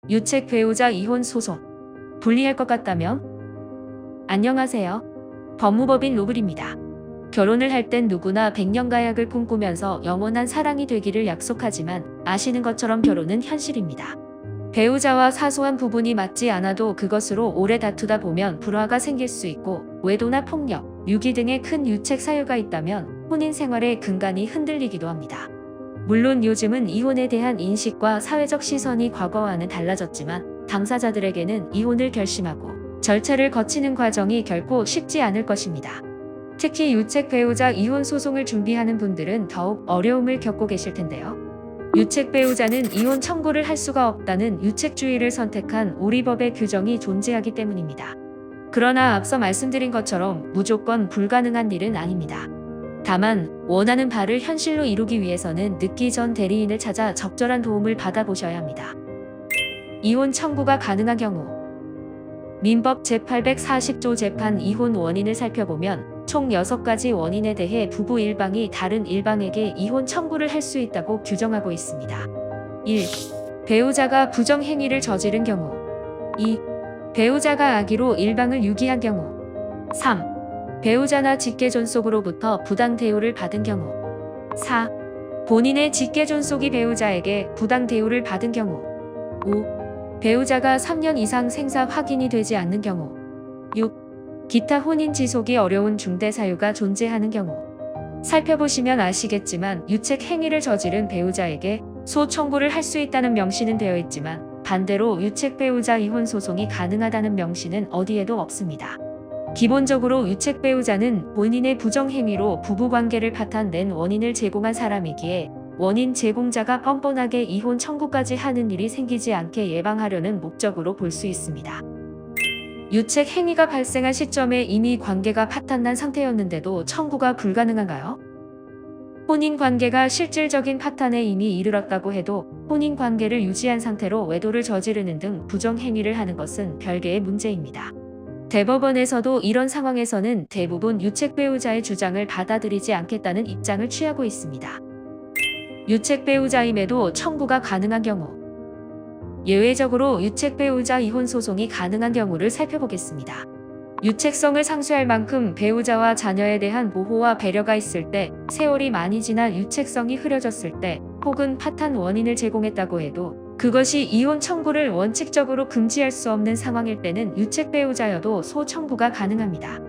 유책 배우자 이혼 소송. 불리할 것 같다면? 안녕하세요. 법무법인 로블입니다. 결혼을 할 땐 누구나 백년가약을 꿈꾸면서 영원한 사랑이 되기를 약속하지만 아시는 것처럼 결혼은 현실입니다. 배우자와 사소한 부분이 맞지 않아도 그것으로 오래 다투다 보면 불화가 생길 수 있고 외도나 폭력, 유기 등의 큰 유책 사유가 있다면 혼인 생활의 근간이 흔들리기도 합니다. 물론 요즘은 이혼에 대한 인식과 사회적 시선이 과거와는 달라졌지만 당사자들에게는 이혼을 결심하고 절차를 거치는 과정이 결코 쉽지 않을 것입니다. 특히 유책 배우자 이혼 소송을 준비하는 분들은 더욱 어려움을 겪고 계실 텐데요. 유책 배우자는 이혼 청구를 할 수가 없다는 유책주의를 선택한 우리 법의 규정이 존재하기 때문입니다. 그러나 앞서 말씀드린 것처럼 무조건 불가능한 일은 아닙니다. 다만 원하는 바를 현실로 이루기 위해서는 늦기 전 대리인을 찾아 적절한 도움을 받아보셔야 합니다. 이혼 청구가 가능한 경우 민법 제840조 재판 이혼 원인을 살펴보면 총 6가지 원인에 대해 부부 일방이 다른 일방에게 이혼 청구를 할 수 있다고 규정하고 있습니다. 1. 배우자가 부정행위를 저지른 경우 2. 배우자가 악의로 일방을 유기한 경우 3. 배우자나 직계존속으로부터 부당 대우를 받은 경우 4. 본인의 직계존속이 배우자에게 부당 대우를 받은 경우 5. 배우자가 3년 이상 생사 확인이 되지 않는 경우 6. 기타 혼인 지속이 어려운 중대 사유가 존재하는 경우 살펴보시면 아시겠지만 유책 행위를 저지른 배우자에게 소 청구를 할 수 있다는 명시는 되어 있지만 반대로 유책 배우자 이혼 소송이 가능하다는 명시는 어디에도 없습니다. 기본적으로 유책 배우자는 본인의 부정행위로 부부관계를 파탄낸 원인을 제공한 사람이기에 원인 제공자가 뻔뻔하게 이혼 청구까지 하는 일이 생기지 않게 예방하려는 목적으로 볼 수 있습니다. 유책 행위가 발생한 시점에 이미 관계가 파탄난 상태였는데도 청구가 불가능한가요? 혼인관계가 실질적인 파탄에 이미 이르렀다고 해도 혼인관계를 유지한 상태로 외도를 저지르는 등 부정행위를 하는 것은 별개의 문제입니다. 대법원에서도 이런 상황에서는 대부분 유책 배우자의 주장을 받아들이지 않겠다는 입장을 취하고 있습니다. 유책 배우자임에도 청구가 가능한 경우 예외적으로 유책 배우자 이혼 소송이 가능한 경우를 살펴보겠습니다. 유책성을 상쇄할 만큼 배우자와 자녀에 대한 보호와 배려가 있을 때, 세월이 많이 지나 유책성이 흐려졌을 때, 혹은 파탄 원인을 제공했다고 해도 그것이 이혼 청구를 원칙적으로 금지할 수 없는 상황일 때는 유책 배우자여도 소 청구가 가능합니다.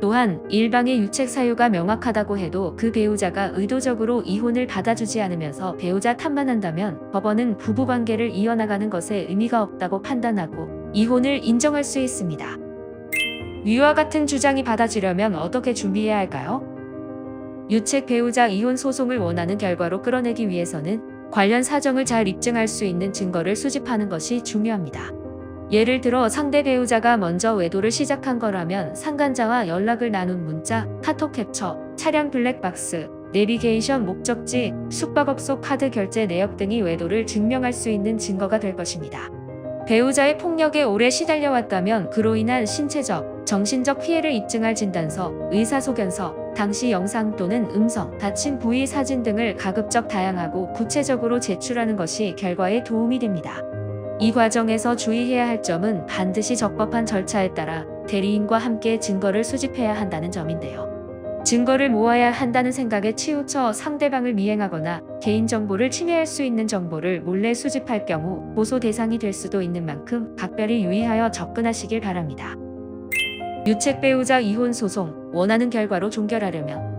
또한 일방의 유책 사유가 명확하다고 해도 그 배우자가 의도적으로 이혼을 받아주지 않으면서 배우자 탓만 한다면 법원은 부부관계를 이어나가는 것에 의미가 없다고 판단하고 이혼을 인정할 수 있습니다. 위와 같은 주장이 받아지려면 어떻게 준비해야 할까요? 유책 배우자 이혼 소송을 원하는 결과로 끌어내기 위해서는 관련 사정을 잘 입증할 수 있는 증거를 수집하는 것이 중요합니다. 예를 들어 상대 배우자가 먼저 외도를 시작한 거라면 상간자와 연락을 나눈 문자, 카톡 캡처, 차량 블랙박스, 내비게이션 목적지, 숙박업소 카드 결제 내역 등이 외도를 증명할 수 있는 증거가 될 것입니다. 배우자의 폭력에 오래 시달려왔다면 그로 인한 신체적, 정신적 피해를 입증할 진단서, 의사소견서, 당시 영상 또는 음성, 다친 부위 사진 등을 가급적 다양하고 구체적으로 제출하는 것이 결과에 도움이 됩니다. 이 과정에서 주의해야 할 점은 반드시 적법한 절차에 따라 대리인과 함께 증거를 수집해야 한다는 점인데요. 증거를 모아야 한다는 생각에 치우쳐 상대방을 미행하거나 개인정보를 침해할 수 있는 정보를 몰래 수집할 경우 고소 대상이 될 수도 있는 만큼 각별히 유의하여 접근하시길 바랍니다. 유책 배우자 이혼 소송, 원하는 결과로 종결하려면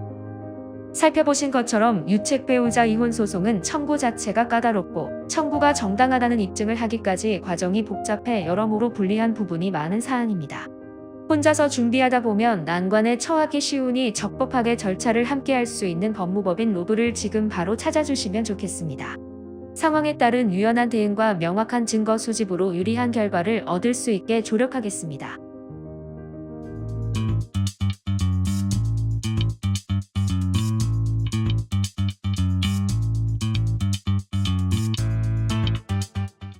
살펴보신 것처럼 유책 배우자 이혼 소송은 청구 자체가 까다롭고 청구가 정당하다는 입증을 하기까지 과정이 복잡해 여러모로 불리한 부분이 많은 사안입니다. 혼자서 준비하다 보면 난관에 처하기 쉬우니 적법하게 절차를 함께 할 수 있는 법무법인 로블을 지금 바로 찾아주시면 좋겠습니다. 상황에 따른 유연한 대응과 명확한 증거 수집으로 유리한 결과를 얻을 수 있게 조력하겠습니다.